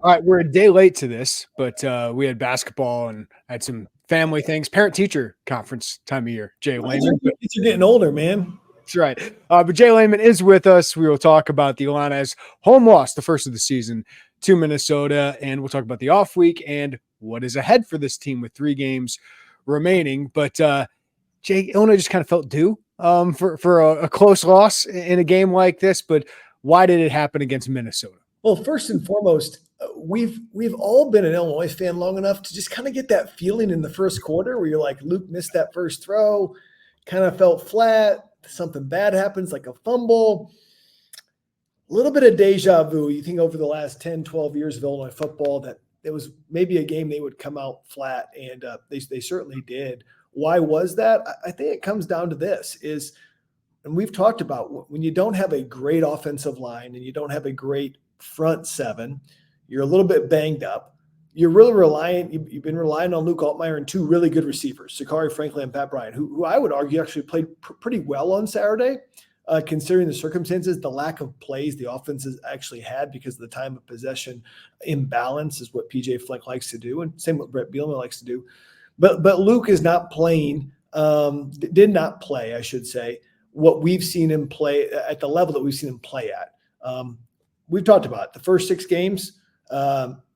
All right, we're a day late to this, but we had basketball and had some family things, parent-teacher conference time of year. J Leman. Kids are getting older, man. That's right. But J Leman is with us. We will talk about the Illini's home loss, the first of the season to Minnesota, and we'll talk about the off week and what is ahead for this team with 3 games remaining. But Jay, Illinois just kind of felt due for a close loss in a game like this. But why did it happen against Minnesota? Well, first and foremost, we've all been an Illinois fan long enough to just kind of get that feeling in the first quarter where you're like, Luke missed that first throw, kind of felt flat, something bad happens like a fumble. A little bit of deja vu. You think over the last 10, 12 years of Illinois football that it was maybe a game they would come out flat, and they certainly did. Why was that? I think it comes down to this is, and we've talked about when you don't have a great offensive line and you don't have a great front seven, you're a little bit banged up. You're really you've been relying on Luke Altmaier and 2 really good receivers, Sakari Franklin and Pat Bryant, who I would argue actually played pretty well on Saturday, considering the circumstances, the lack of plays the offenses actually had because of the time of possession imbalance is what PJ Fleck likes to do, and same what Brett Bielema likes to do. But Luke is not playing, did not play, I should say, what we've seen him play at the level that we've seen him play at. We've talked about it. The first 6 games,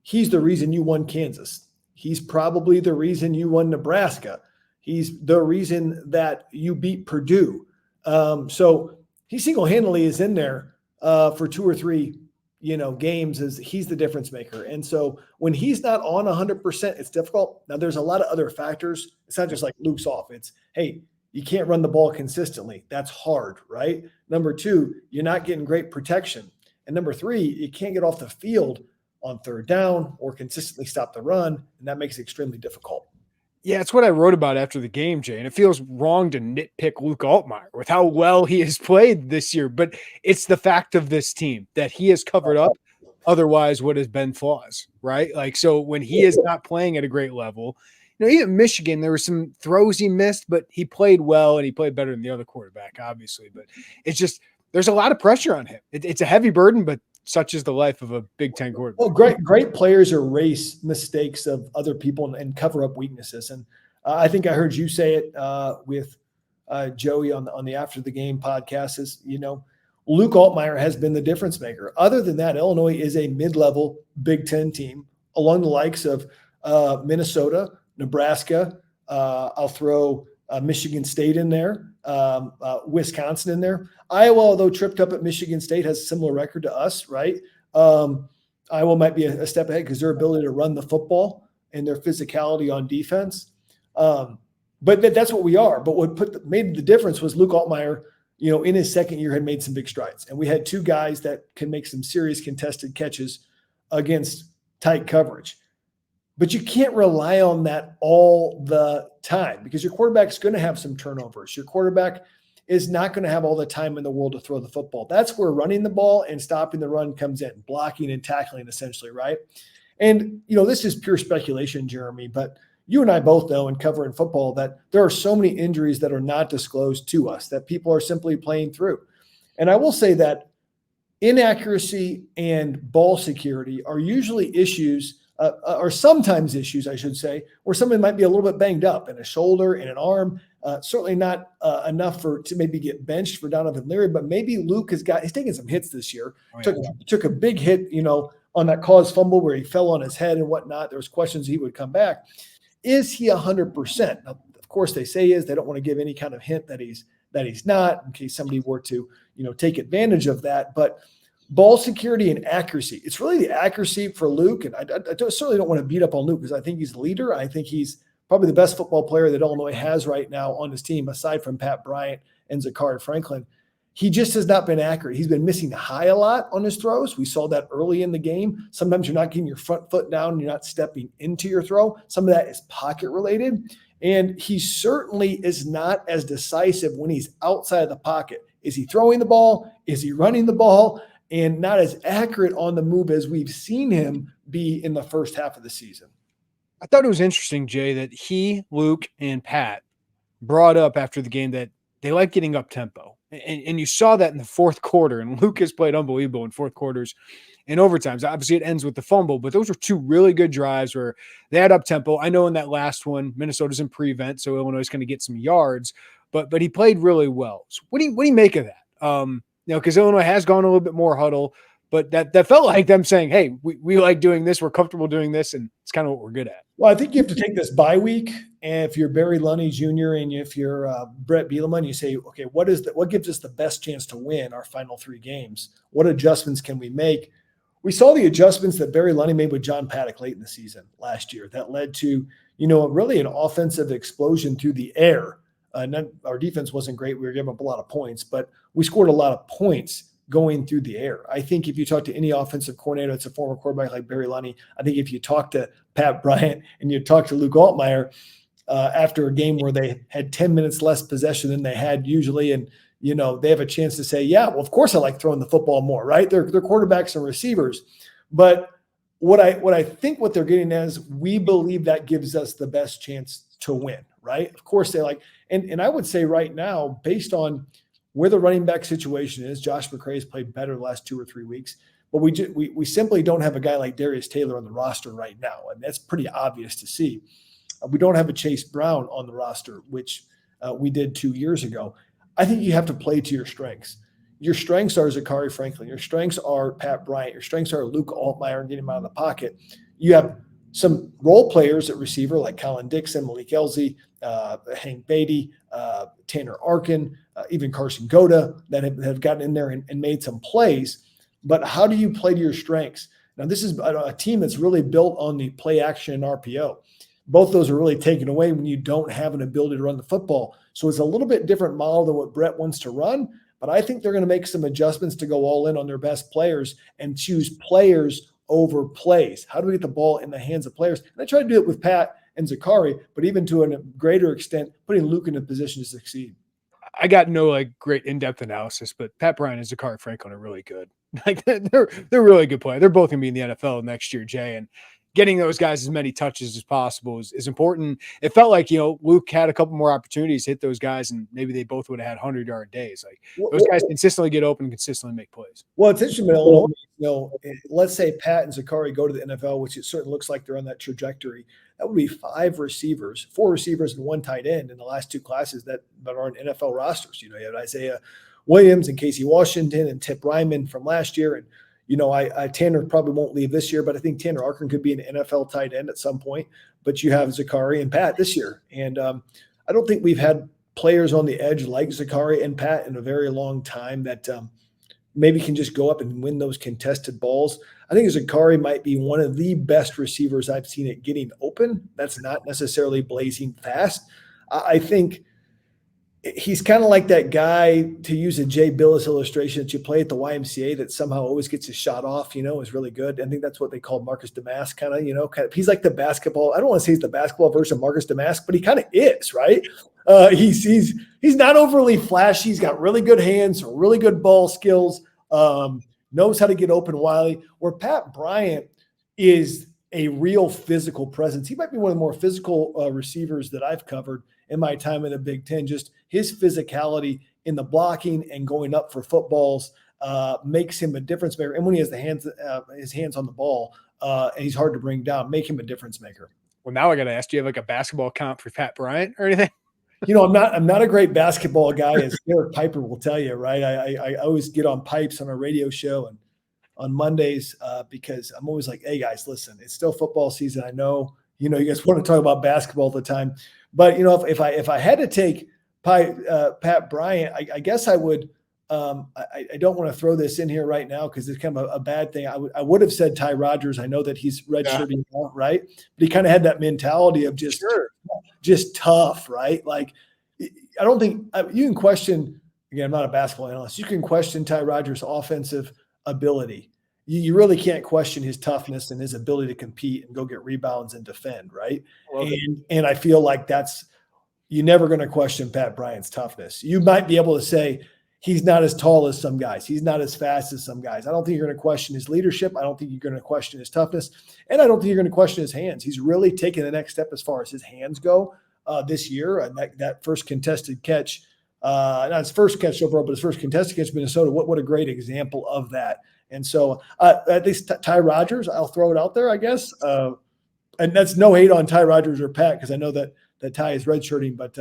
he's the reason you won Kansas. He's probably the reason you won Nebraska. He's the reason that you beat Purdue. So he single-handedly is in there for 2 or 3, games as he's the difference maker. And so when he's not on 100%, it's difficult. Now there's a lot of other factors. It's not just like Luke's off. It's, hey, you can't run the ball consistently. That's hard, right? Number 2, you're not getting great protection. And number 3, you can't get off the field on third down or consistently stop the run, and that makes it extremely difficult. Yeah, it's what I wrote about after the game, Jay, and it feels wrong to nitpick Luke Altmaier with how well he has played this year, but it's the fact of this team that he has covered up otherwise what has been flaws, right? Like, so when he is not playing at a great level, even Michigan, there were some throws he missed, but he played well and he played better than the other quarterback, obviously, but it's just, there's a lot of pressure on him. It's a heavy burden, but such is the life of a Big Ten quarterback. Well, great players erase mistakes of other people and cover up weaknesses. And I think I heard you say it with Joey on the After the Game podcast is, Luke Altmaier has been the difference maker. Other than that, Illinois is a mid-level Big Ten team along the likes of Minnesota, Nebraska. I'll throw Michigan State in there, Wisconsin in there. Iowa, although tripped up at Michigan State, has a similar record to us, right? Iowa might be a step ahead because their ability to run the football and their physicality on defense. But that's what we are. But what made the difference was Luke Altmaier, in his second year had made some big strides. And we had 2 guys that can make some serious contested catches against tight coverage. But you can't rely on that all the time because your quarterback's going to have some turnovers. Your quarterback is not going to have all the time in the world to throw the football. That's where running the ball and stopping the run comes in, blocking and tackling essentially, right? And, this is pure speculation, Jeremy, but you and I both know in covering football that there are so many injuries that are not disclosed to us that people are simply playing through. And I will say that inaccuracy and ball security are usually issues or sometimes issues, I should say, where somebody might be a little bit banged up in a shoulder, in an arm, certainly not enough to maybe get benched for Donovan Leary, but maybe Luke he's taken some hits this year, took a big hit, on that caused fumble where he fell on his head and whatnot. There was questions he would come back. Is he 100%? Now, of course they say they don't want to give any kind of hint that he's not in case somebody were to, take advantage of that. But ball security and accuracy. It's really the accuracy for Luke. And I certainly don't want to beat up on Luke because I think he's the leader. I think he's probably the best football player that Illinois has right now on his team, aside from Pat Bryant and Zachary Franklin. He just has not been accurate. He's been missing high a lot on his throws. We saw that early in the game. Sometimes you're not getting your front foot down. You're not stepping into your throw. Some of that is pocket related. And he certainly is not as decisive when he's outside of the pocket. Is he throwing the ball? Is he running the ball? And not as accurate on the move as we've seen him be in the first half of the season. I thought it was interesting, Jay, that he, Luke, and Pat brought up after the game that they like getting up tempo. And you saw that in the fourth quarter. And Luke has played unbelievable in fourth quarters in overtimes. Obviously, it ends with the fumble, but those were two really good drives where they had up tempo. I know in that last one, Minnesota's in prevent, so Illinois is going to get some yards, but he played really well. So what do you make of that? Because Illinois has gone a little bit more huddle, but that felt like them saying, hey, we like doing this, we're comfortable doing this, and it's kind of what we're good at. Well, I think you have to take this bye week, and if you're Barry Lunny Jr. and if you're Brett Bielema, you say, okay, what gives us the best chance to win our final 3 games? What adjustments can we make? We saw the adjustments that Barry Lunny made with John Paddock late in the season last year that led to, really an offensive explosion through the air. Our defense wasn't great. We were giving up a lot of points, but we scored a lot of points going through the air. I think if you talk to any offensive coordinator, it's a former quarterback like Barry Lunny. I think if you talk to Pat Bryant and you talk to Luke Altmaier after a game where they had 10 minutes less possession than they had usually, and they have a chance to say, yeah, well, of course I like throwing the football more, right? They're quarterbacks and receivers. But what I think what they're getting is we believe that gives us the best chance to win, right? Of course they and I would say right now, based on where the running back situation is, Josh McCray has played better the last 2 or 3 weeks, but we simply don't have a guy like Darius Taylor on the roster right now, and that's pretty obvious to see. We don't have a Chase Brown on the roster, which we did 2 years ago. I think you have to play to your strengths. Your strengths are Zachary Franklin. Your strengths are Pat Bryant. Your strengths are Luke Altmaier and getting him out of the pocket. You have some role players at receiver like Colin Dixon, Malik Elzy, Hank Beatty, Tanner Arkin, even Carson Goda that have gotten in there and made some plays. But how do you play to your strengths? Now, this is a team that's really built on the play action and RPO. Both of those are really taken away when you don't have an ability to run the football. So it's a little bit different model than what Brett wants to run. But I think they're going to make some adjustments to go all in on their best players and choose players over plays. How do we get the ball in the hands of players? And I tried to do it with Pat and Zachary, but even to a greater extent, putting Luke in a position to succeed. I got no great in-depth analysis, but Pat Bryant and Zachary Franklin are really good. They're really good players. They're both going to be in the NFL next year, Jay, and getting those guys as many touches as possible is important. It felt like, Luke had a couple more opportunities to hit those guys, and maybe they both would have had 100-yard days. Those guys consistently get open and consistently make plays. Well, it's interesting, Illinois, let's say Pat and Zachary go to the NFL, which it certainly looks like they're on that trajectory. That would be 4 receivers and 1 tight end in the last 2 classes that are on NFL rosters. You have Isaiah Williams and Casey Washington and Tip Ryman from last year. And, Tanner probably won't leave this year, but I think Tanner Arkin could be an NFL tight end at some point. But you have Zachary and Pat this year. And I don't think we've had players on the edge like Zachary and Pat in a very long time that maybe can just go up and win those contested balls. I think Zachary might be one of the best receivers I've seen at getting open. That's not necessarily blazing fast. I think he's kind of like that guy, to use a Jay Billis illustration, that you play at the YMCA that somehow always gets his shot off, is really good. I think that's what they call Marcus Damask kind of, he's like the basketball. I don't want to say he's the basketball version of Marcus Damask, but he kind of is, right? He's not overly flashy. He's got really good hands, really good ball skills, knows how to get open wildly, where Pat Bryant is a real physical presence. He might be one of the more physical receivers that I've covered in my time in the Big Ten. Just his physicality in the blocking and going up for footballs makes him a difference maker. And when he has his hands on the ball and he's hard to bring down, make him a difference maker. Well, now I got to ask, do you have a basketball comp for Pat Bryant or anything? I'm not a great basketball guy, as Derek Piper will tell you, right? I always get on pipes on a radio show and on Mondays because I'm always like, hey guys, listen, it's still football season. I know, you guys want to talk about basketball all the time, but if I had to take Pat Bryant, I guess I would. I don't want to throw this in here right now because it's kind of a bad thing. I would have said Ty Rodgers. I know that he's redshirting out, right? But he kind of had that mentality of just tough, right? Like, I don't think you can question. Again, I'm not a basketball analyst. You can question Ty Rodgers' offensive ability. You really can't question his toughness and his ability to compete and go get rebounds and defend, right? And I feel like you're never going to question Pat Bryant's toughness. You might be able to say he's not as tall as some guys. He's not as fast as some guys. I don't think you're going to question his leadership. I don't think you're going to question his toughness. And I don't think you're going to question his hands. He's really taken the next step as far as his hands go this year. That first contested catch, not his first catch overall, but his first contested catch in Minnesota. What a great example of that. And so at least Ty Rodgers, I'll throw it out there, I guess. And that's no hate on Ty Rodgers or Pat, because I know that Ty is redshirting, but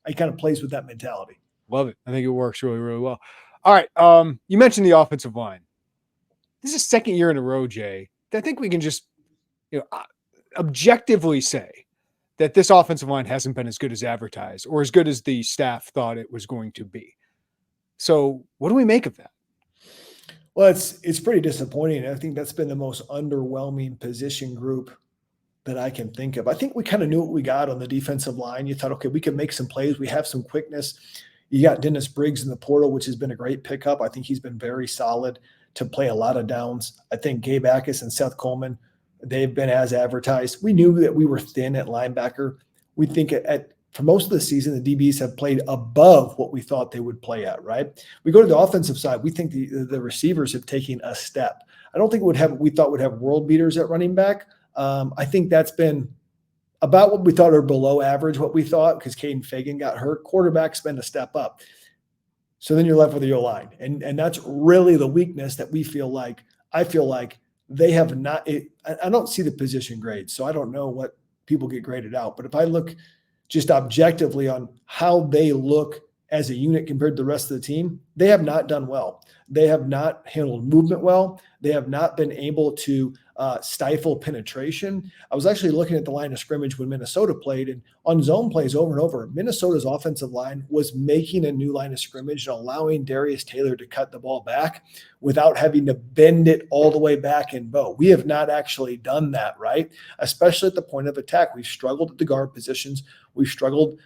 he kind of plays with that mentality. Love it. I think it works really, really well. All right. You mentioned the offensive line. This is second year in a row, Jay. I think we can just, objectively say that this offensive line hasn't been as good as advertised or as good as the staff thought it was going to be. So what do we make of that? Well, it's pretty disappointing. I think that's been the most underwhelming position group that I can think of. I think we kind of knew what we got on the defensive line. You thought, okay, we can make some plays. We have some quickness. You got Dennis Briggs in the portal, which has been a great pickup. I think he's been very solid to play a lot of downs. I think Gabe Akis and Seth Coleman, they've been as advertised. We knew that we were thin at linebacker. We think for most of the season, the DBs have played above what we thought they would play at, right? We go to the offensive side. We think the receivers have taken a step. I don't think we thought would have world beaters at running back. I think that's been about what we thought, or below average what we thought, because Caden Fagan got hurt. Quarterback's been a step up. So then you're left with the O-line. And that's really the weakness that I feel like they have not. I don't see the position grades, so I don't know what people get graded out. But if I look just objectively on how they look as a unit compared to the rest of the team, they have not done well. They have not handled movement well. They have not been able to stifle penetration. I was actually looking at the line of scrimmage when Minnesota played, and on zone plays over and over, Minnesota's offensive line was making a new line of scrimmage and allowing Darius Taylor to cut the ball back without having to bend it all the way back and bow. We have not actually done that, right? Especially at the point of attack. We've struggled at the guard positions. We've struggled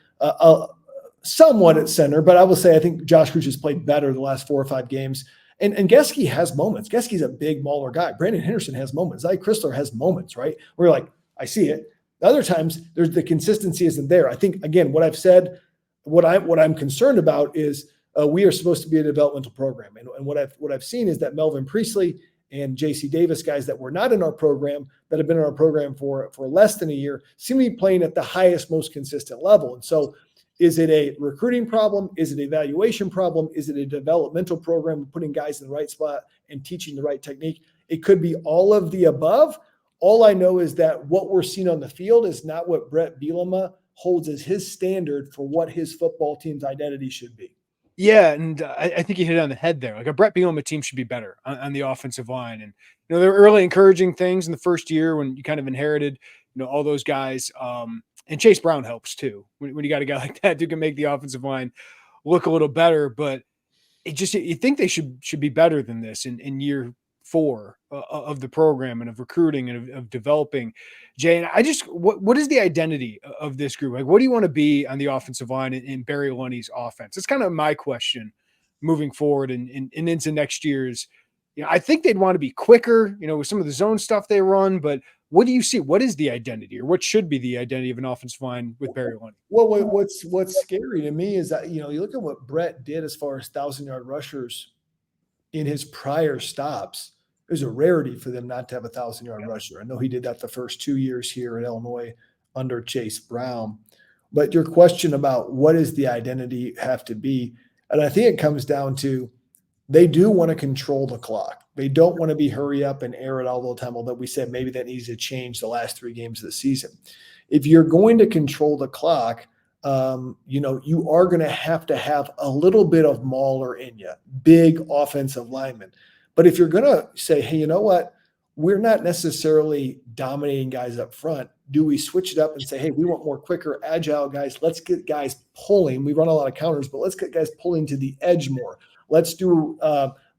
somewhat at center, but I will say I think Josh Crews has played better the last 4 or 5 games. And Gesky has moments. Gesky's a big, mauler guy. Brandon Henderson has moments. Zy Chrysler has moments, right? We're like, I see it. Other times, there's the consistency isn't there. I think, again, what I've said, what I'm concerned about is we are supposed to be a developmental program. And what I've seen is that Melvin Priestley and J.C. Davis, guys that were not in our program, that have been in our program for less than a year, seem to be playing at the highest, most consistent level. And so is it a recruiting problem? Is it an evaluation problem? Is it a developmental program, putting guys in the right spot and teaching the right technique? It could be all of the above. All I know is that what we're seeing on the field is not what Brett Bielema holds as his standard for what his football team's identity should be. Yeah, and I think you hit it on the head there. Like, a Brett Bielema team should be better on the offensive line. And, there were early encouraging things in the first year when you kind of inherited, all those guys. And Chase Brown helps too. When you got a guy like that who can make the offensive line look a little better, but you think they should be better than this in year 4 of the program and of recruiting and of developing. Jay, and what is the identity of this group? Like, what do you want to be on the offensive line in Barry Lunny's offense? It's kind of my question moving forward and into next year's. I think they'd want to be quicker, with some of the zone stuff they run, but what do you see? What is the identity, or what should be the identity of an offensive line with Barry Lunny? Well, what's scary to me is that, you look at what Brett did as far as 1,000-yard rushers in his prior stops. It was a rarity for them not to have a 1,000-yard rusher. I know he did that the first 2 years here at Illinois under Chase Brown. But your question about what does the identity have to be, and I think it comes down to, they do want to control the clock. They don't want to be hurry up and air it all the time, although we said maybe that needs to change the last 3 games of the season. If you're going to control the clock, you are going to have a little bit of mauler in you, big offensive linemen. But if you're going to say, hey, you know what, we're not necessarily dominating guys up front, do we switch it up and say, hey, we want more quicker, agile guys. Let's get guys pulling. We run a lot of counters, but let's get guys pulling to the edge more. Let's do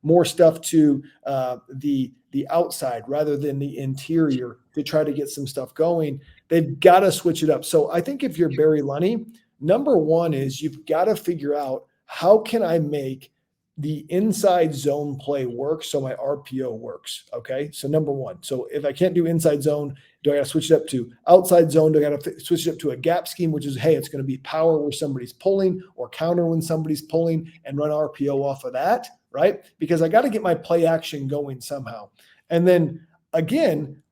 more stuff to the outside rather than the interior to try to get some stuff going. They've got to switch it up. So I think if you're Barry Lunny, number one is you've got to figure out, how can I make the inside zone play work so my RPO works? Okay, so number one. So if I can't do inside zone, do I got to switch it up to outside zone? Do I got to switch it up to a gap scheme, which is, hey, it's going to be power where somebody's pulling, or counter when somebody's pulling, and run RPO off of that, right? Because I got to get my play action going somehow. And then again,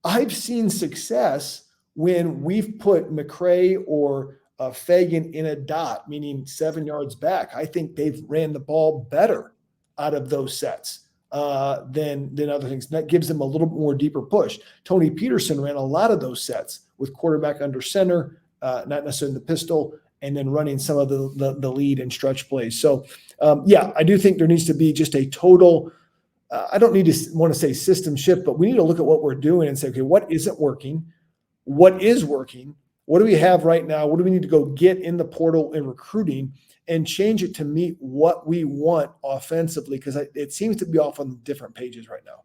I've seen success when we've put McCray or Fagan in a dot, meaning 7 yards back. I think they've ran the ball better out of those sets. than other things. And that gives them a little more deeper push. Tony Peterson ran a lot of those sets with quarterback under center, not necessarily in the pistol, and then running some of the lead and stretch plays. So, I do think there needs to be just a total I don't need to want to say system shift, but we need to look at what we're doing and say, okay, what isn't working? What is working? What do we have right now? What do we need to go get in the portal and recruiting and change it to meet what we want offensively? Because it seems to be off on different pages right now.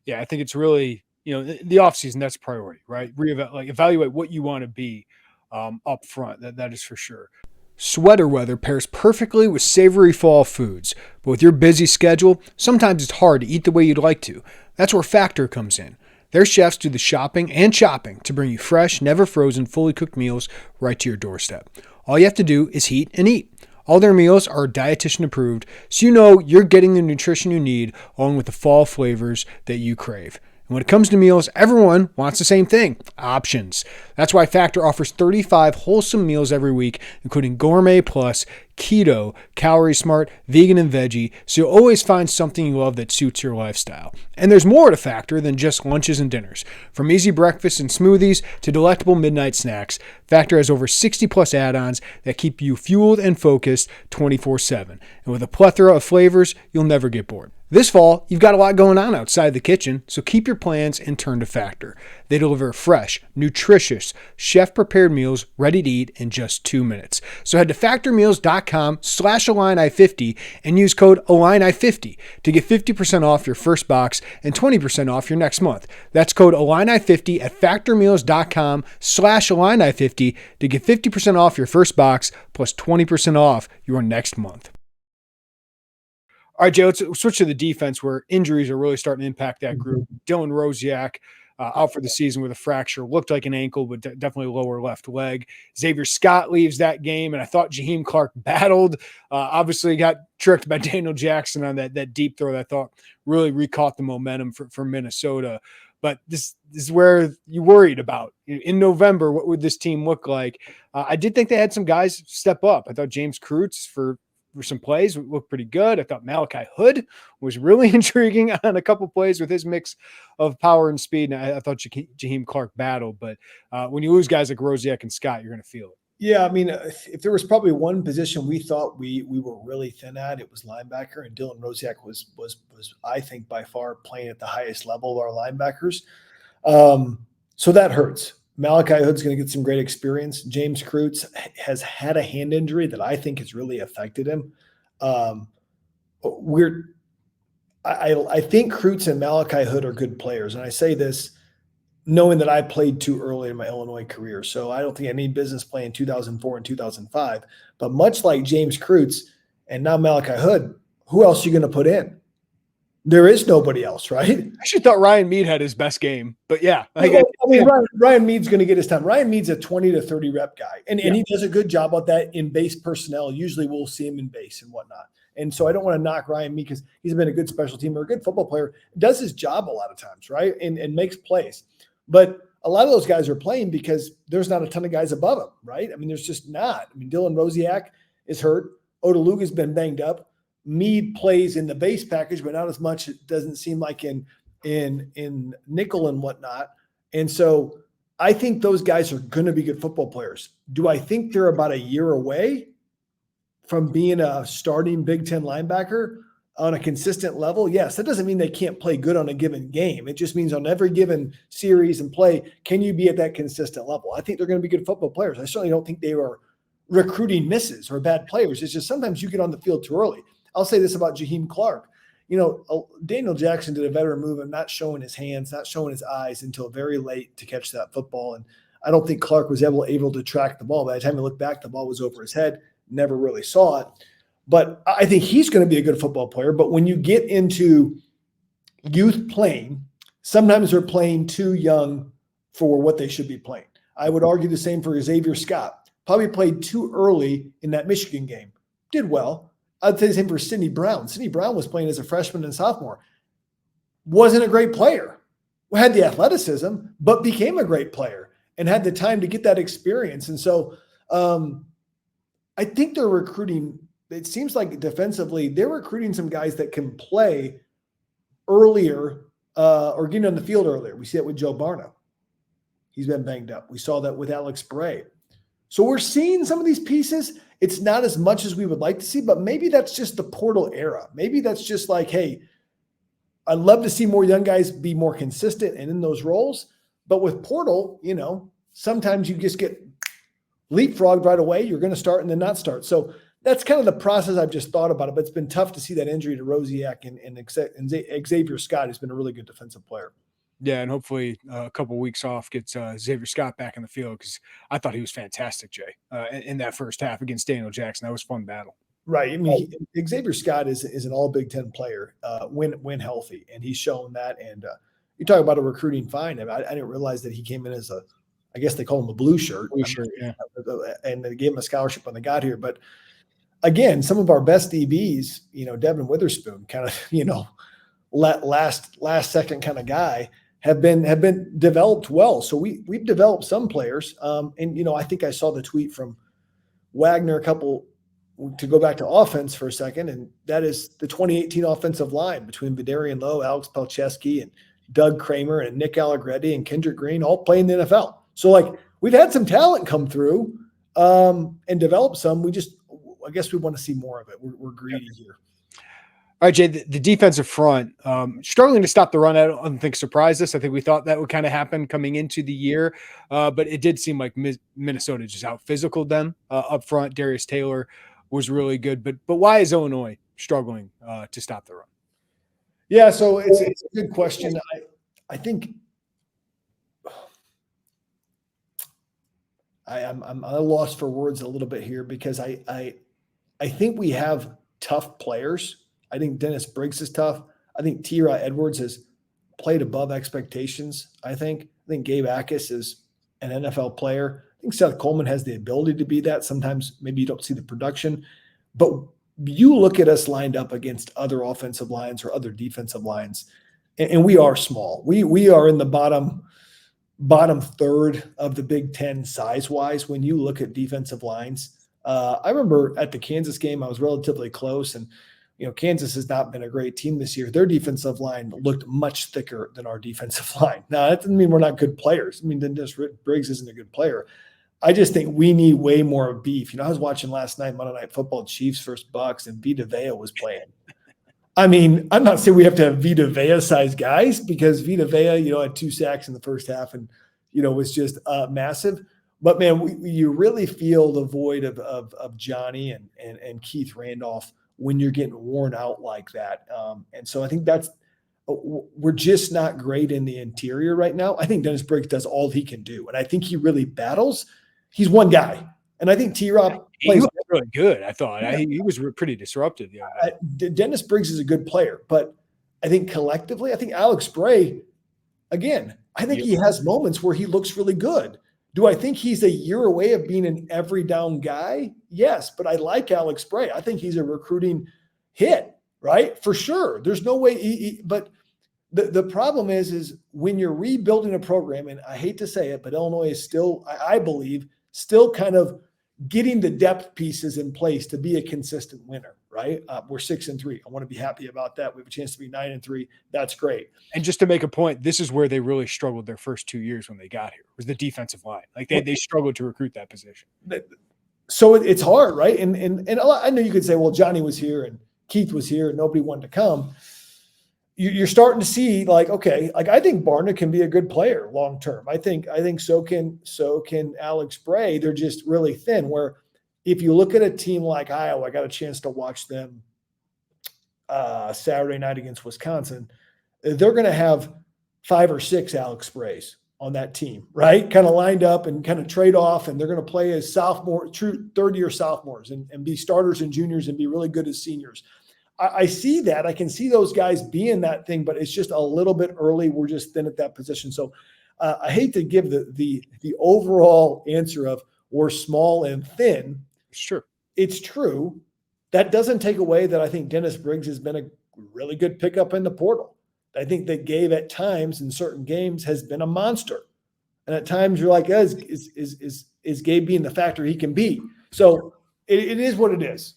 Yeah, I think it's really, the offseason, that's priority, right? Evaluate what you want to be up front. That is for sure. Sweater weather pairs perfectly with savory fall foods, but with your busy schedule, sometimes it's hard to eat the way you'd like to. That's where Factor comes in. Their chefs do the shopping and chopping to bring you fresh, never frozen, fully cooked meals right to your doorstep. All you have to do is heat and eat. All their meals are dietitian approved, so you know you're getting the nutrition you need along with the fall flavors that you crave. And when it comes to meals, everyone wants the same thing, options. That's why Factor offers 35 wholesome meals every week, including Gourmet Plus, Keto, Calorie Smart, Vegan, and Veggie, so you'll always find something you love that suits your lifestyle. And there's more to Factor than just lunches and dinners. From easy breakfasts and smoothies to delectable midnight snacks, Factor has over 60 plus add-ons that keep you fueled and focused 24/7. And with a plethora of flavors, you'll never get bored. This fall, you've got a lot going on outside the kitchen, so keep your plans and turn to Factor. They deliver fresh, nutritious, chef-prepared meals ready to eat in just 2 minutes. So head to factormeals.com/Illini50 and use code Illini50 to get 50% off your first box and 20% off your next month. That's code Illini50 at factormeals.com/Illini50 to get 50% off your first box plus 20% off your next month. All right, Jay, let's switch to the defense where injuries are really starting to impact that group. Dylan Rosiak out for the season with a fracture. Looked like an ankle, but definitely lower left leg. Xavier Scott leaves that game, and I thought Jaheim Clark battled. Obviously got tricked by Daniel Jackson on that deep throw that I thought really recaught the momentum for Minnesota. But this is where you worried about. In November, what would this team look like? I did think they had some guys step up. I thought James Kreutz for some plays looked pretty good. I thought Malachi Hood was really intriguing on a couple plays with his mix of power and speed. And I thought Jaheim Clark battled, but when you lose guys like Rosiak and Scott, you're going to feel it. Yeah, I mean, if there was probably one position we thought we were really thin at, it was linebacker, and Dylan Rosiak was I think by far playing at the highest level of our linebackers. So that hurts. Malachi Hood's going to get some great experience. James Kreutz has had a hand injury that I think has really affected him. I think Kreutz and Malachi Hood are good players, and I say this knowing that I played too early in my Illinois career. So I don't think I need business playing 2004 and 2005. But much like James Kreutz and now Malachi Hood, who else are you going to put in? There is nobody else, right? I actually thought Ryan Mead had his best game, but yeah. Ryan Mead's going to get his time. Ryan Mead's a 20 to 30 rep guy, and he does a good job of that in base personnel. Usually we'll see him in base and whatnot. And so I don't want to knock Ryan Mead because he's been a good special teamer, a good football player, does his job a lot of times, right? And makes plays. But a lot of those guys are playing because there's not a ton of guys above him, right? I mean, there's just not. I mean, Dylan Rosiak is hurt. Odaluga's been banged up. Mead plays in the base package, but not as much. It doesn't seem like in nickel and whatnot. And so I think those guys are going to be good football players. Do I think they're about a year away from being a starting Big Ten linebacker on a consistent level? Yes. That doesn't mean they can't play good on a given game. It just means on every given series and play, can you be at that consistent level? I think they're going to be good football players. I certainly don't think they are recruiting misses or bad players. It's just sometimes you get on the field too early. I'll say this about Jaheim Clark. Daniel Jackson did a veteran move of not showing his hands, not showing his eyes until very late to catch that football. And I don't think Clark was able to track the ball. By the time he looked back, the ball was over his head, never really saw it. But I think he's going to be a good football player. But when you get into youth playing, sometimes they're playing too young for what they should be playing. I would argue the same for Xavier Scott. Probably played too early in that Michigan game. Did well. I'd say the same for Sidney Brown. Sidney Brown was playing as a freshman and sophomore. Wasn't a great player. Had the athleticism, but became a great player and had the time to get that experience. And so I think they're recruiting. It seems like defensively, they're recruiting some guys that can play earlier or getting on the field earlier. We see it with Joe Barna. He's been banged up. We saw that with Alex Bray. So we're seeing some of these pieces. It's not as much as we would like to see, but maybe that's just the portal era. Maybe that's just like, hey, I'd love to see more young guys be more consistent and in those roles. But with portal, sometimes you just get leapfrogged right away. You're going to start and then not start. So that's kind of the process I've just thought about it. But it's been tough to see that injury to Rosiak and Xavier Scott, who's been a really good defensive player. Yeah, and hopefully a couple of weeks off gets Xavier Scott back in the field, because I thought he was fantastic, Jay, in that first half against Daniel Jackson. That was a fun battle. Right. I mean, Xavier Scott is an all Big Ten player when healthy, and he's shown that. And you talk about a recruiting find. I didn't realize that he came in as I guess they call him a blue shirt. Blue shirt, yeah. And they gave him a scholarship when they got here. But again, some of our best DBs, Devin Witherspoon, kind of, last second kind of guy, have been developed well. So we've developed some players. And I think I saw the tweet from Wagner to go back to offense for a second, and that is the 2018 offensive line between Vidarian Lowe, Alex Palczewski, and Doug Kramer, and Nick Allegretti, and Kendrick Green, all playing the NFL. So we've had some talent come through and develop some. I guess we want to see more of it. We're greedy here. All right, Jay, the defensive front, struggling to stop the run, I don't think surprised us. I think we thought that would kind of happen coming into the year, but it did seem like Minnesota just out-physicaled them up front. Darius Taylor was really good, but why is Illinois struggling to stop the run? Yeah, so it's a good question. I think I'm at a loss for words a little bit here, because I think we have tough players. I think Dennis Briggs is tough. I think T-Raw Edwards has played above expectations. I think Gabe Akis is an NFL player. I think Seth Coleman has the ability to be that. Sometimes maybe you don't see the production, but you look at us lined up against other offensive lines or other defensive lines, and we are small. We are in the bottom third of the Big Ten size-wise when you look at defensive lines. I remember at the Kansas game, I was relatively close, and Kansas has not been a great team this year. Their defensive line looked much thicker than our defensive line. Now, that doesn't mean we're not good players. I mean, Dennis Briggs isn't a good player. I just think we need way more beef. I was watching last night, Monday Night Football, Chiefs versus Bucks, and Vita Vea was playing. I mean, I'm not saying we have to have Vita Vea-sized guys, because Vita Vea, had 2 sacks in the first half and, was just massive. But, man, you really feel the void of Johnny and Keith Randolph when you're getting worn out like that. And so I think we're just not great in the interior right now. I think Dennis Briggs does all he can do, and I think he really battles. He's one guy. And I think T-Rob plays really good, I thought. Yeah. He was pretty disruptive. Yeah. Dennis Briggs is a good player, but I think collectively, I think Alex Bray, again, I think he has moments where he looks really good. Do I think he's a year away of being an every down guy? Yes, but I like Alex Bray. I think he's a recruiting hit, right? For sure. There's no way but the problem is when you're rebuilding a program, and I hate to say it, but Illinois is still, I believe, still kind of getting the depth pieces in place to be a consistent winner, right? We're 6-3. I want to be happy about that. We have a chance to be 9-3. That's great. And just to make a point, this is where they really struggled their first 2 years when they got here, was the defensive line. They struggled to recruit that position. So it's hard, right? And I know you could say, well, Johnny was here and Keith was here and nobody wanted to come. You're starting to see okay, I think Barna can be a good player long term. I think so can Alex Bray. They're just really thin. Where if you look at a team like Iowa, I got a chance to watch them Saturday night against Wisconsin. They're going to have 5 or 6 Alex Brays on that team, right? Kind of lined up and kind of trade off, and they're going to play as true third-year sophomores and be starters and juniors and be really good as seniors. I see that. I can see those guys being that thing, but it's just a little bit early. We're just thin at that position. So I hate to give the overall answer of we're small and thin. Sure. It's true. That doesn't take away that I think Dennis Briggs has been a really good pickup in the portal. I think that Gabe at times in certain games has been a monster. And at times you're like, is Gabe being the factor he can be? So it is what it is.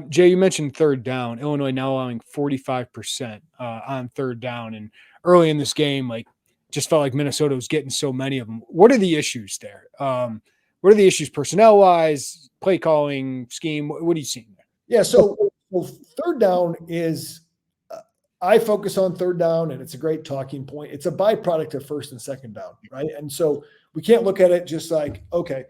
Jay, you mentioned third down. Illinois now allowing 45% on third down. And early in this game, like, just felt like Minnesota was getting so many of them. What are the issues there? What are the issues personnel wise, play calling, scheme? What are you seeing there? Yeah. So third down is, I focus on third down, and it's a great talking point. It's a byproduct of first and second down, right? And so we can't look at it just like, okay,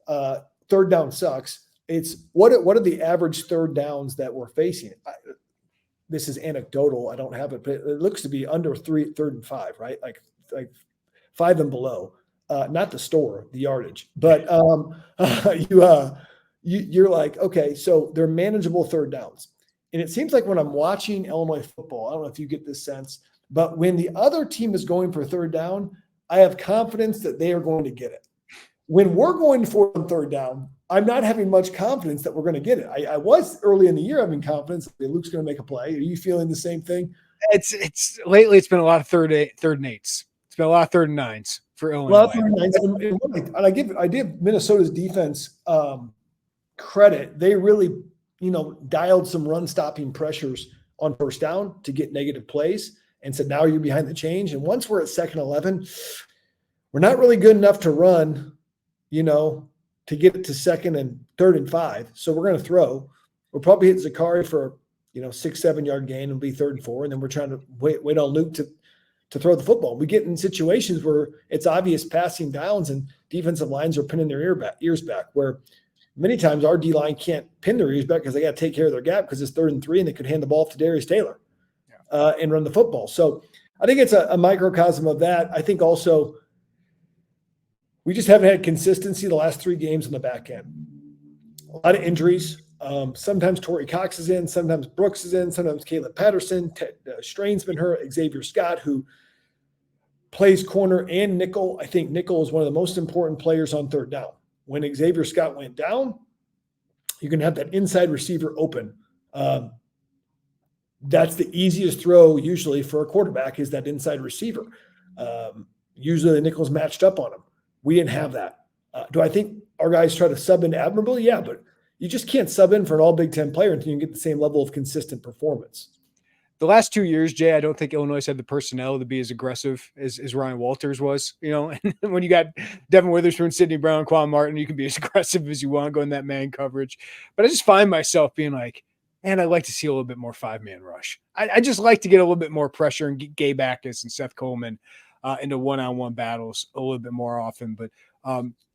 third down sucks. It's what are the average third downs that we're facing? This is anecdotal. I don't have it, but it looks to be under third and 5, right? Like 5 and below. Not the store, the yardage, but you're like, okay, so they're manageable third downs. And it seems like when I'm watching Illinois football, I don't know if you get this sense, but when the other team is going for third down, I have confidence that they are going to get it. When we're going for third down, I'm not having much confidence that we're going to get it. I was early in the year having confidence that Luke's going to make a play. Are you feeling the same thing? It's lately it's been a lot of third and 8s. It's been a lot of 3rd and 9s for Illinois. And I give Minnesota's defense credit. They really, dialed some run stopping pressures on first down to get negative plays, and said, now you're behind the change. And once we're at 2nd 11, we're not really good enough to run, to get it to 2nd and 3rd and 5. So we're going to throw. We'll probably hit Zakari for 6-7 yard gain and be 3rd and 4, and then we're trying to wait on Luke to throw the football. We get in situations where it's obvious passing downs and defensive lines are pinning their ears back, where many times our D-line can't pin their ears back because they got to take care of their gap because it's 3rd and 3 and they could hand the ball off to Darius Taylor and run the football. So I think it's a microcosm of that. I think also we just haven't had consistency the last 3 games on the back end. A lot of injuries. Sometimes Torrey Cox is in, sometimes Brooks is in, sometimes Caleb Patterson. Strain's been hurt. Xavier Scott, who plays corner and nickel. I think nickel is one of the most important players on third down. When Xavier Scott went down, you can have that inside receiver open. That's the easiest throw usually for a quarterback, is that inside receiver. Usually the nickel's matched up on him. We didn't have that. Do I think our guys try to sub in admirably? Yeah, but you just can't sub in for an all Big Ten player until you can get the same level of consistent performance. The last 2 years, Jay, I don't think Illinois had the personnel to be as aggressive as Ryan Walters was. And when you got Devin Witherspoon, Sidney Brown, Quan Martin, you can be as aggressive as you want going that man coverage. But I just find myself being like, man, I'd like to see a little bit more 5-man rush. I just like to get a little bit more pressure and get Gabe Backus and Seth Coleman into one-on-one battles a little bit more often. But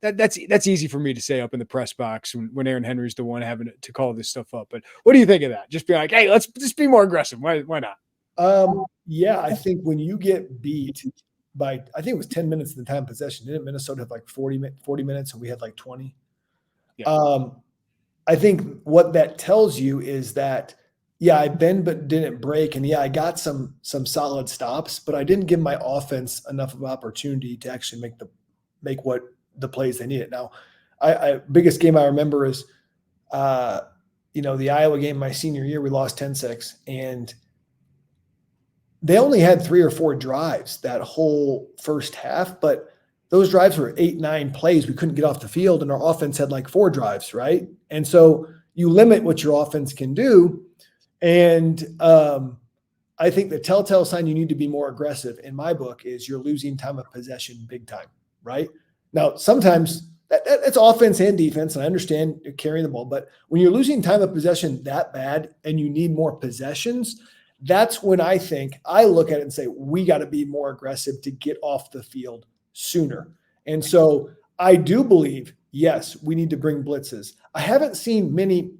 that's easy for me to say up in the press box when Aaron Henry's the one having to call this stuff up. But what do you think of that? Just be like, hey, let's just be more aggressive. Why not? Yeah, I think when you get beat by, I think it was 10 minutes in the time of possession. Didn't Minnesota have like 40 minutes and we had like 20? Yeah. I think what that tells you is that, yeah, I bend but didn't break. And yeah, I got some solid stops, but I didn't give my offense enough of an opportunity to actually make what the plays they needed. Now, biggest game I remember is, the Iowa game my senior year. We lost 10-6, and they only had 3 or 4 drives that whole first half, but those drives were 8-9 plays. We couldn't get off the field, and our offense had like 4 drives, right? And so you limit what your offense can do. And I think the telltale sign you need to be more aggressive in my book is you're losing time of possession big time, right? Now, sometimes it's offense and defense, and I understand you're carrying the ball, but when you're losing time of possession that bad and you need more possessions, that's when I think I look at it and say, we got to be more aggressive to get off the field sooner. And so I do believe, yes, we need to bring blitzes. I haven't seen many,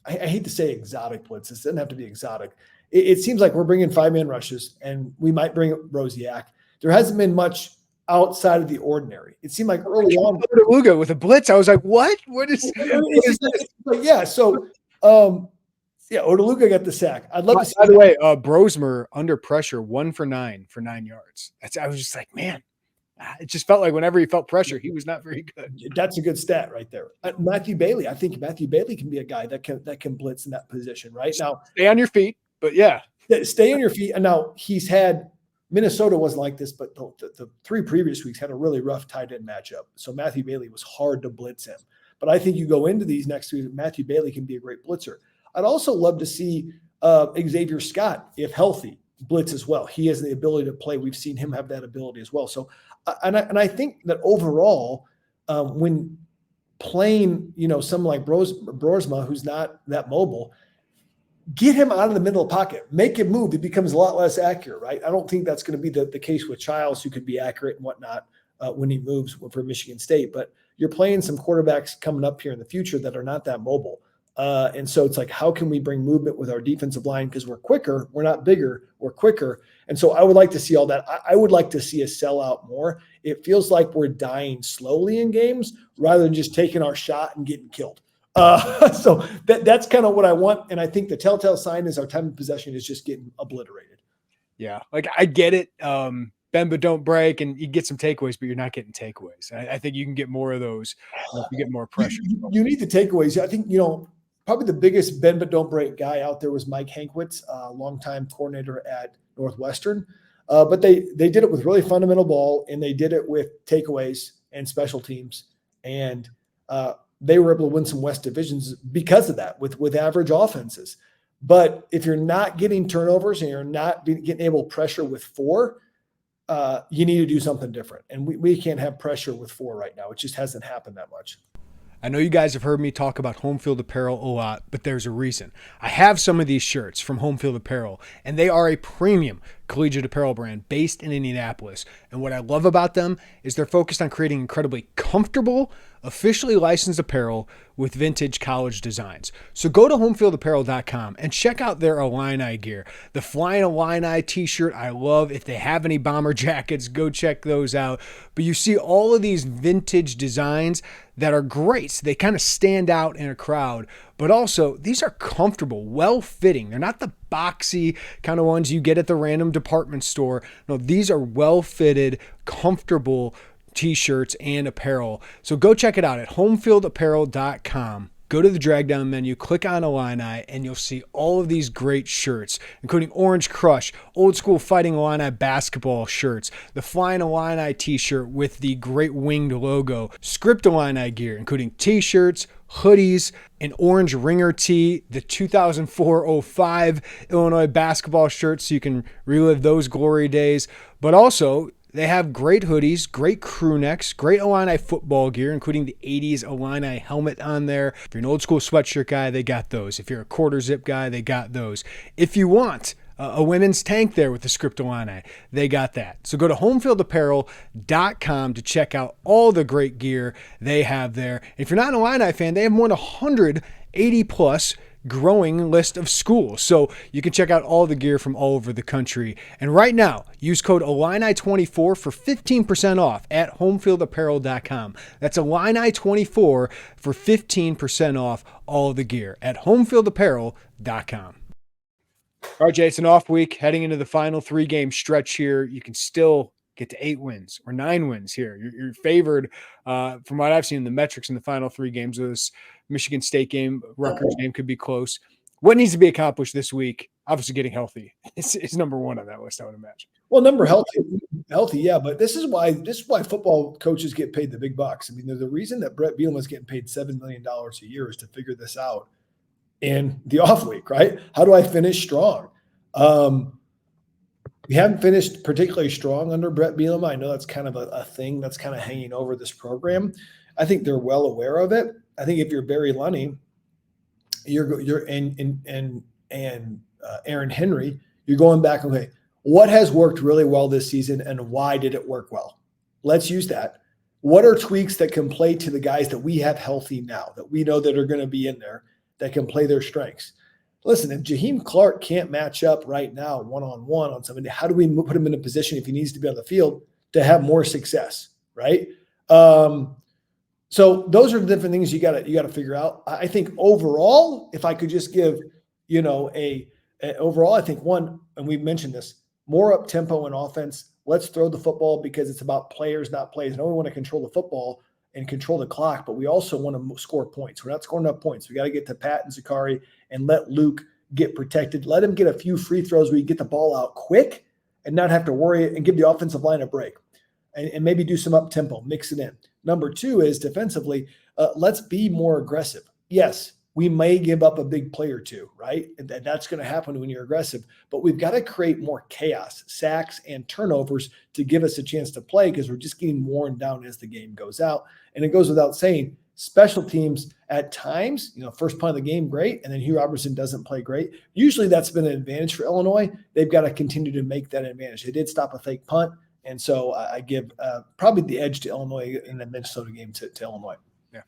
I hate to say exotic blitzes. It doesn't have to be exotic. It seems like we're bringing 5-man rushes, and we might bring Rosiak. There hasn't been much outside of the ordinary. It seemed like early on Luga with a blitz. I was like, what? What is this? Yeah. So, Odaluga got the sack. I'd love to see. By the way, Brosmer under pressure, 1 for 9 for 9 yards. I was just like, man, it just felt like whenever he felt pressure, he was not very good. That's a good stat right there. Matthew Bailey. I think Matthew Bailey can be a guy that can blitz in that position right now. Stay on your feet, but yeah, stay on your feet. And now he's had. Minnesota wasn't like this, but the 3 previous weeks had a really rough tight end matchup. So Matthew Bailey was hard to blitz him. But I think you go into these next 2, Matthew Bailey can be a great blitzer. I'd also love to see Xavier Scott, if healthy, blitz as well. He has the ability to play. We've seen him have that ability as well. So, and I think that overall, when playing, someone like Broersma, who's not that mobile, get him out of the middle of the pocket, make him move. It becomes a lot less accurate, right? I don't think that's going to be the case with Childs, who could be accurate and whatnot when he moves for Michigan State. But you're playing some quarterbacks coming up here in the future that are not that mobile. And so it's like, how can we bring movement with our defensive line? Because we're quicker, we're not bigger, we're quicker. And so I would like to see all that. I would like to see us sell out more. It feels like we're dying slowly in games rather than just taking our shot and getting killed. So that's kind of what I want. And I think the telltale sign is our time of possession is just getting obliterated. Yeah. Like I get it. Bend but don't break, and you get some takeaways, but you're not getting takeaways. I think you can get more of those if you get more pressure. You need the takeaways. I think, probably the biggest bend but don't break guy out there was Mike Hankwitz, longtime coordinator at Northwestern. But they did it with really fundamental ball, and they did it with takeaways and special teams. And they were able to win some West divisions because of that with average offenses. But if you're not getting turnovers and you're not getting able to pressure with 4, you need to do something different. And we can't have pressure with 4 right now. It just hasn't happened that much. I know you guys have heard me talk about HomeField Apparel a lot, but there's a reason. I have some of these shirts from HomeField Apparel, and they are a premium collegiate apparel brand based in Indianapolis. And what I love about them is they're focused on creating incredibly comfortable, officially licensed apparel with vintage college designs. So go to homefieldapparel.com and check out their Illini gear. The Flying Illini t-shirt I love. If they have any bomber jackets, go check those out. But you see all of these vintage designs that are great. They kind of stand out in a crowd, but also these are comfortable, well-fitting. They're not the boxy kind of ones you get at the random department store. No, these are well-fitted, comfortable t-shirts and apparel. So go check it out at homefieldapparel.com. Go to the drag down menu, click on Illini, and you'll see all of these great shirts, including Orange Crush, old school Fighting Illini basketball shirts, the Flying Illini t-shirt with the great winged logo, Script Illini gear, including t-shirts, hoodies, an orange ringer tee, the 2004-05 Illinois basketball shirts so you can relive those glory days, but also they have great hoodies, great crew necks, great Illini football gear, including the 80s Illini helmet on there. If you're an old school sweatshirt guy, they got those. If you're a quarter zip guy, they got those. If you want a women's tank there with the Script Illini, they got that. So go to homefieldapparel.com to check out all the great gear they have there. And if you're not an Illini fan, they have more than 180 plus growing list of schools. So you can check out all the gear from all over the country. And right now, use code Illini24 for 15% off at homefieldapparel.com. That's Illini24 for 15% off all of the gear at homefieldapparel.com. All right, Jay, it's an off week heading into the final 3-game stretch here. You can still get to 8 wins or 9 wins here. You're favored from what I've seen in the metrics in the final 3 games of this Michigan State game. Rutgers game could be close. What needs to be accomplished this week? Obviously getting healthy. It's number 1 on that list, I would imagine. Well, healthy, yeah. But this is why football coaches get paid the big bucks. I mean, the reason that Brett Bielema is getting paid $7 million a year is to figure this out in the off week, right? How do I finish strong? We haven't finished particularly strong under Brett Bielema. I know that's kind of a thing that's kind of hanging over this program. I think they're well aware of it. I think if you're Barry Lunny, you're and Aaron Henry, you're going back, okay, what has worked really well this season and why did it work well? Let's use that. What are tweaks that can play to the guys that we have healthy now, that we know that are going to be in there, that can play their strengths? Listen, if Jaheim Clark can't match up right now one-on-one on somebody, how do we put him in a position if he needs to be on the field to have more success, right? So those are the different things you got to figure out. I think overall, if I could just give, overall, I think one, and we've mentioned this, more up tempo in offense. Let's throw the football because it's about players, not plays. I know we want to control the football and control the clock, but we also want to score points. We're not scoring enough points. We got to get to Pat and Zakari and let Luke get protected. Let him get a few free throws where you get the ball out quick and not have to worry and give the offensive line a break and maybe do some up tempo, mix it in. Number 2 is defensively, let's be more aggressive. Yes, we may give up a big play or two, right? And that's going to happen when you're aggressive. But we've got to create more chaos, sacks, and turnovers to give us a chance to play, because we're just getting worn down as the game goes out. And it goes without saying, special teams at times, first punt of the game, great. And then Hugh Robertson doesn't play great. Usually that's been an advantage for Illinois. They've got to continue to make that advantage. They did stop a fake punt. And so I give probably the edge to Illinois in the Minnesota game to Illinois. Yeah.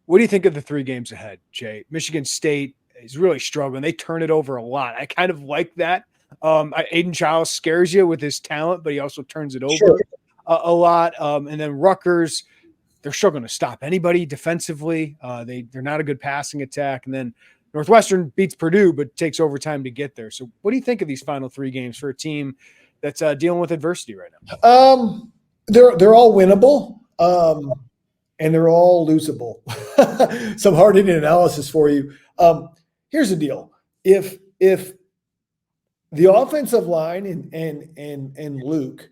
What do you think of the 3 games ahead, Jay? Michigan State is really struggling. They turn it over a lot. I kind of like that. Aiden Childs scares you with his talent, but he also turns it over a lot. And then Rutgers, they're struggling to stop anybody defensively. They're not a good passing attack. And then Northwestern beats Purdue, but takes overtime to get there. So what do you think of these final 3 games for a team that's dealing with adversity right now? They're all winnable, and they're all losable. Some hard-hitting analysis for you. Here's the deal: if the offensive line and Luke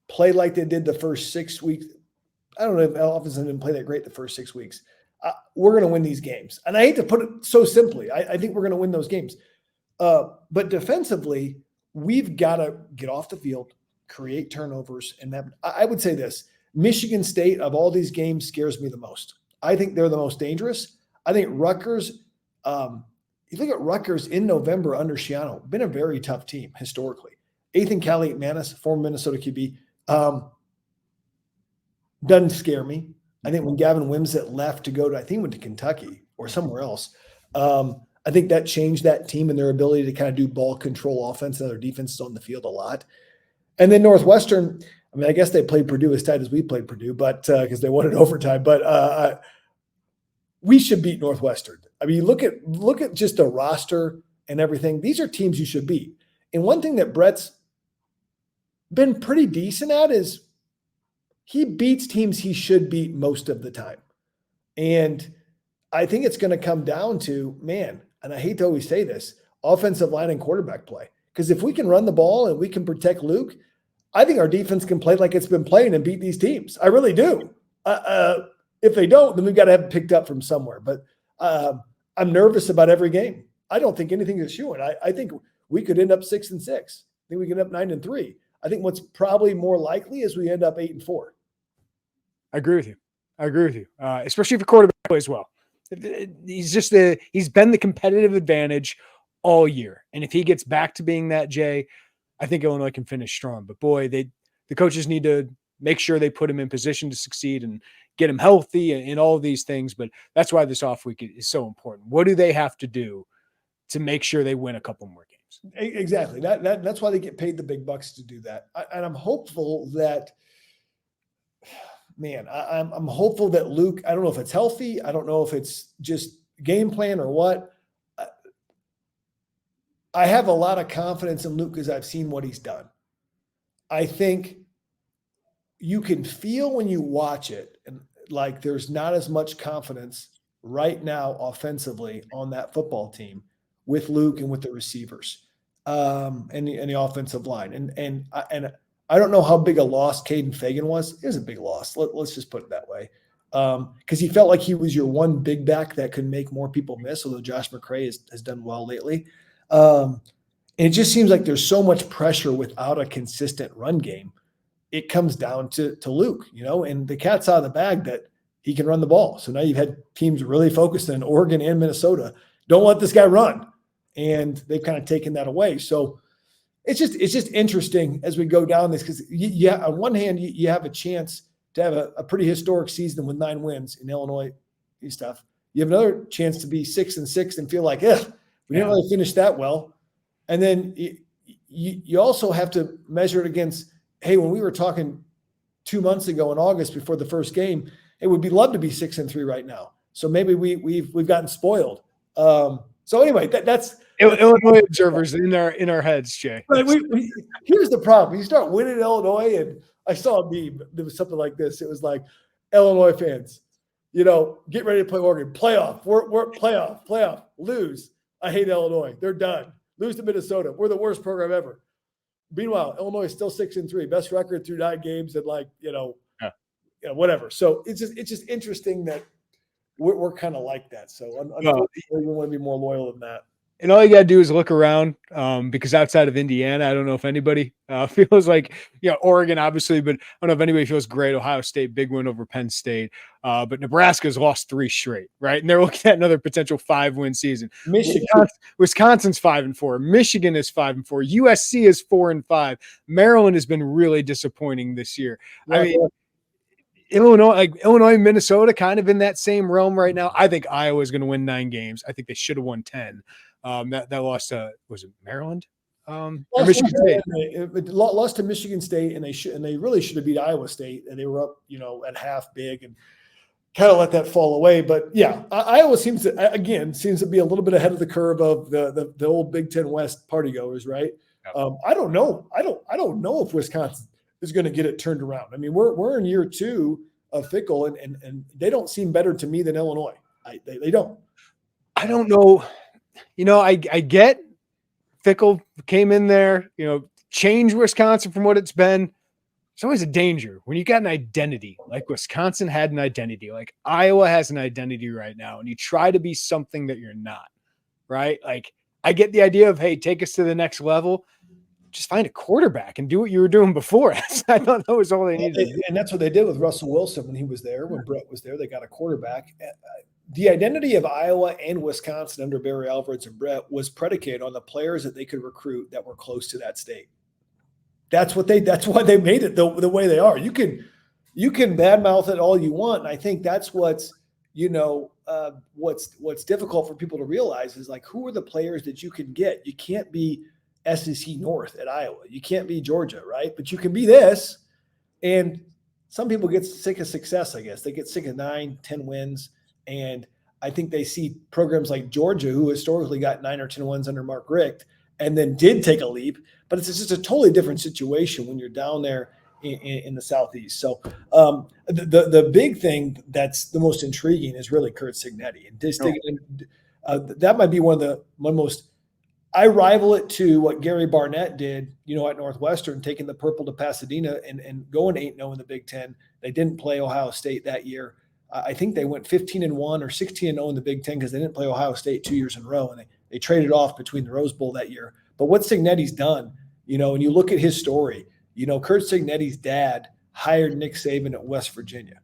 play like they did the first 6 weeks, I don't know if offense didn't play that great the first 6 weeks, we're going to win these games. And I hate to put it so simply. I think we're going to win those games. But defensively, we've got to get off the field, create turnovers. And that, I would say this: Michigan State, of all these games, scares me the most. I think they're the most dangerous. I think Rutgers, you look at Rutgers in November under Shiano, been a very tough team historically. Ethan Kaliakmanis, former Minnesota QB, doesn't scare me. I think when Gavin Wimsatt left to go to, I think went to Kentucky or somewhere else, I think that changed that team and their ability to kind of do ball control offense, and their defense is on the field a lot. And then Northwestern, I mean, I guess they played Purdue as tight as we played Purdue, but because they won in overtime. But we should beat Northwestern. I mean, look at just the roster and everything. These are teams you should beat. And one thing that Brett's been pretty decent at is he beats teams he should beat most of the time. And I think it's going to come down to, man, and I hate to always say this, offensive line and quarterback play. Because if we can run the ball and we can protect Luke, I think our defense can play like it's been playing and beat these teams. I really do. If they don't, then we've got to have it picked up from somewhere. But I'm nervous about every game. I don't think anything is showing. I think we could end up 6-6. I think we could end up 9-3. I think what's probably more likely is we end up 8-4. I agree with you. Especially if a quarterback plays well. He's been the competitive advantage all year. And if he gets back to being that, Jay, I think Illinois can finish strong. But boy, the coaches need to make sure they put him in position to succeed and get him healthy and all of these things. But that's why this off week is so important. What do they have to do to make sure they win a couple more games? Exactly. That's why they get paid the big bucks to do that. And I'm hopeful that, man, I'm hopeful that Luke, I don't know if it's healthy. I don't know if it's just game plan or what. I have a lot of confidence in Luke because I've seen what he's done. I think you can feel when you watch it, and like there's not as much confidence right now offensively on that football team with Luke and with the receivers and the offensive line. And I don't know how big a loss Caden Fagan was. It was a big loss. Let's just put it that way. Because he felt like he was your one big back that could make more people miss, although Josh McCray has done well lately. And it just seems like there's so much pressure without a consistent run game. It comes down to Luke, and the cat's out of the bag that he can run the ball. So now you've had teams really focused on Oregon and Minnesota. Don't let this guy run. And they've kind of taken that away. So it's just interesting as we go down this, because on one hand, you have a chance to have a pretty historic season with 9 wins in Illinois and stuff. You have another chance to be 6-6 and feel like, we didn't really finish that well. And then you also have to measure it against, hey, when we were talking 2 months ago in August before the first game, it would be love to be 6-3 right now. So maybe we've gotten spoiled. So anyway, that's Illinois observers in our heads, Jay. Right, here's the problem: you start winning Illinois, and I saw a meme. There was something like this. It was like, Illinois fans, get ready to play Oregon. Playoff. We're playoff. Lose. I hate Illinois. They're done. Lose to Minnesota. We're the worst program ever. Meanwhile, Illinois is still 6-3, best record through 9 games, and whatever. So it's just interesting that we're kind of like that. So Well, unfortunately, we want to be more loyal than that. and all you got to do is look around, because outside of Indiana, I don't know if anybody feels like, Oregon, obviously, but I don't know if anybody feels great. Ohio State, big win over Penn State. But Nebraska's lost 3 straight, right? And they're looking at another potential 5-win season. Michigan. Wisconsin's 5-4. Michigan is 5-4. USC is 4-5. Maryland has been really disappointing this year. I mean, Illinois, Minnesota, kind of in that same realm right now. I think Iowa is going to win 9 games. I think they should have won 10. That lost to, was it Maryland? Or Michigan State. Lost to Michigan State, and they really should have beat Iowa State, and they were up, at half big, and kind of let that fall away. But yeah, Iowa seems to be a little bit ahead of the curve of the old Big Ten West party goers, right? Yep. I don't know. I don't know if Wisconsin is going to get it turned around. I mean, we're in year 2 of Fickle, and they don't seem better to me than Illinois. They don't. I don't know. I get Fickle came in there, changed Wisconsin from what it's been. It's always a danger when you got an identity like Wisconsin had an identity, like Iowa has an identity right now, and you try to be something that you're not, right? Like, I get the idea of, hey, take us to the next level. Just find a quarterback and do what you were doing before. I thought that was all they needed. And that's what they did with Russell Wilson when he was there, when Brett was there. They got a quarterback. The identity of Iowa and Wisconsin under Barry Alvarez and Brett was predicated on the players that they could recruit that were close to that state. That's why they made it the way they are. You can badmouth it all you want. And I think that's what's difficult for people to realize is, like, who are the players that you can get? You can't be SEC North at Iowa. You can't be Georgia, right? But you can be this. And some people get sick of success, I guess. They get sick of 9, 10 wins. And I think they see programs like Georgia, who historically got 9 or 10 wins under Mark Richt, and then did take a leap. But it's just a totally different situation when you're down there in the Southeast. So the big thing that's the most intriguing is really Curt Cignetti. And that might be one most – I rival it to what Gary Barnett did, at Northwestern, taking the purple to Pasadena and going 8-0 in the Big Ten. They didn't play Ohio State that year. I think they went 15-1 or 16-0 in the Big Ten because they didn't play Ohio State 2 years in a row, and they traded off between the Rose Bowl that year. But what Cignetti's done, and you look at his story, Curt Cignetti's dad hired Nick Saban at West Virginia.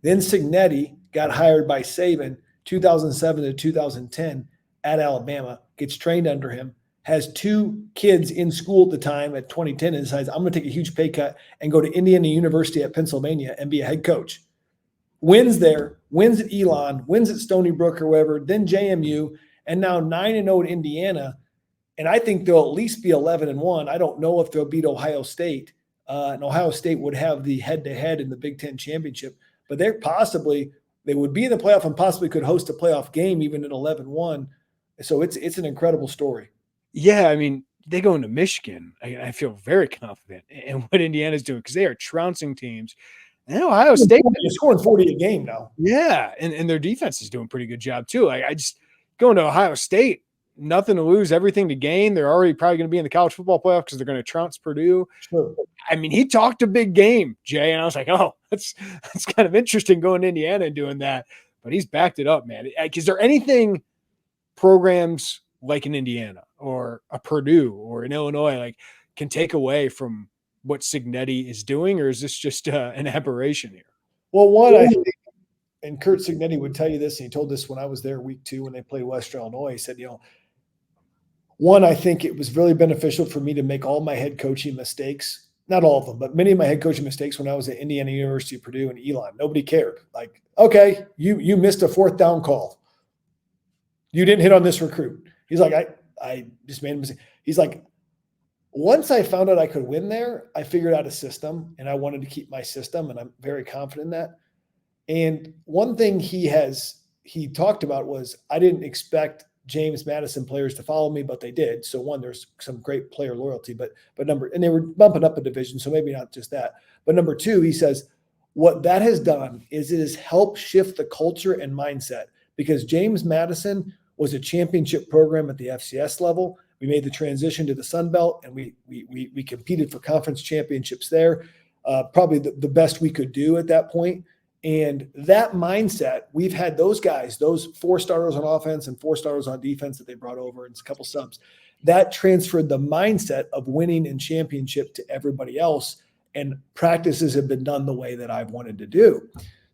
Then Cignetti got hired by Saban 2007 to 2010 at Alabama, gets trained under him, has 2 kids in school at the time at 2010, and decides, I'm going to take a huge pay cut and go to Indiana University at Pennsylvania and be a head coach. Wins there, wins at Elon, wins at Stony Brook or wherever, then JMU, and now 9-0 at Indiana. And I think they'll at least be 11-1. I don't know if they'll beat Ohio State. And Ohio State would have the head-to-head in the Big Ten championship. But they would be in the playoff and possibly could host a playoff game even at 11-1. So it's an incredible story. Yeah, I mean, they go into Michigan. I feel very confident in what Indiana's doing because they are trouncing teams. And Ohio State is scoring 40 a game now. Yeah, and their defense is doing a pretty good job too. I just going to Ohio State, nothing to lose, everything to gain. They're already probably going to be in the college football playoff because they're going to trounce Purdue. Sure. I mean, he talked a big game, Jay, and I was like, oh, that's kind of interesting going to Indiana and doing that. But he's backed it up, man. Is there anything programs like in Indiana or a Purdue or in Illinois like can take away from what Cignetti is doing, or is this just an aberration here? Well, I think, and Curt Cignetti would tell you this, and he told this when I was there week 2 when they played Western Illinois. He said, I think it was really beneficial for me to make all my head coaching mistakes, not all of them, but many of my head coaching mistakes when I was at Indiana University, Purdue, and Elon. Nobody cared. Like, okay, you missed a 4th down call. You didn't hit on this recruit. He's like, I just made a mistake. He's like, once I found out I could win there, I figured out a system, and I wanted to keep my system, and I'm very confident in that. And one thing he talked about was, I didn't expect James Madison players to follow me, but they did. So one, there's some great player loyalty, but and they were bumping up a division, so maybe not just that. But number 2, he says, what that has done is it has helped shift the culture and mindset, because James Madison was a championship program at the FCS level. We made the transition to the Sun Belt, and we competed for conference championships there, probably the best we could do at that point. And that mindset, we've had those guys, those 4 starters on offense and 4 starters on defense that they brought over and a couple subs, that transferred the mindset of winning and championship to everybody else. And practices have been done the way that I've wanted to do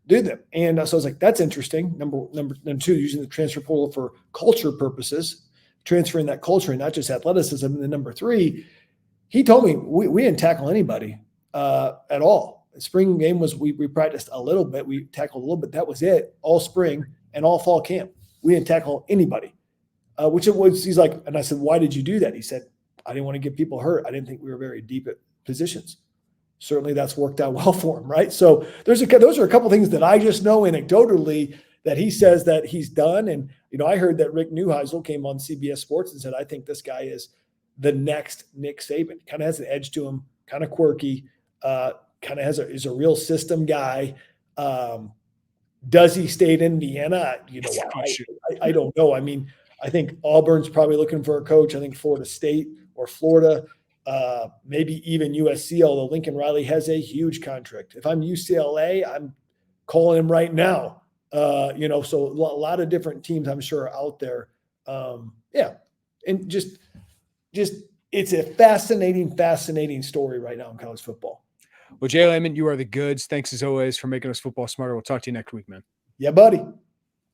them. And so I was like, that's interesting. Number 2, using the transfer portal for culture purposes, transferring that culture and not just athleticism. And then number 3, he told me we didn't tackle anybody at all. The spring game was we practiced a little bit. We tackled a little bit. That was it. All spring and all fall camp. We didn't tackle anybody, which it was. He's like, and I said, why did you do that? He said, I didn't want to get people hurt. I didn't think we were very deep at positions. Certainly that's worked out well for him, right? So those are a couple of things that I just know anecdotally that he says that he's done. And, I heard that Rick Neuheisel came on CBS Sports and said, I think this guy is the next Nick Saban. Kind of has an edge to him, kind of quirky, kind of is a real system guy. Does he stay in Indiana? I don't know. I mean, I think Auburn's probably looking for a coach. I think Florida State or Florida, maybe even USC, although Lincoln Riley has a huge contract. If I'm UCLA, I'm calling him right now. So a lot of different teams I'm sure are out there. And just it's a fascinating story right now in college football. Well, J Leman, you are the goods. Thanks as always for making us football smarter. We'll talk to you next week, man. Yeah, buddy.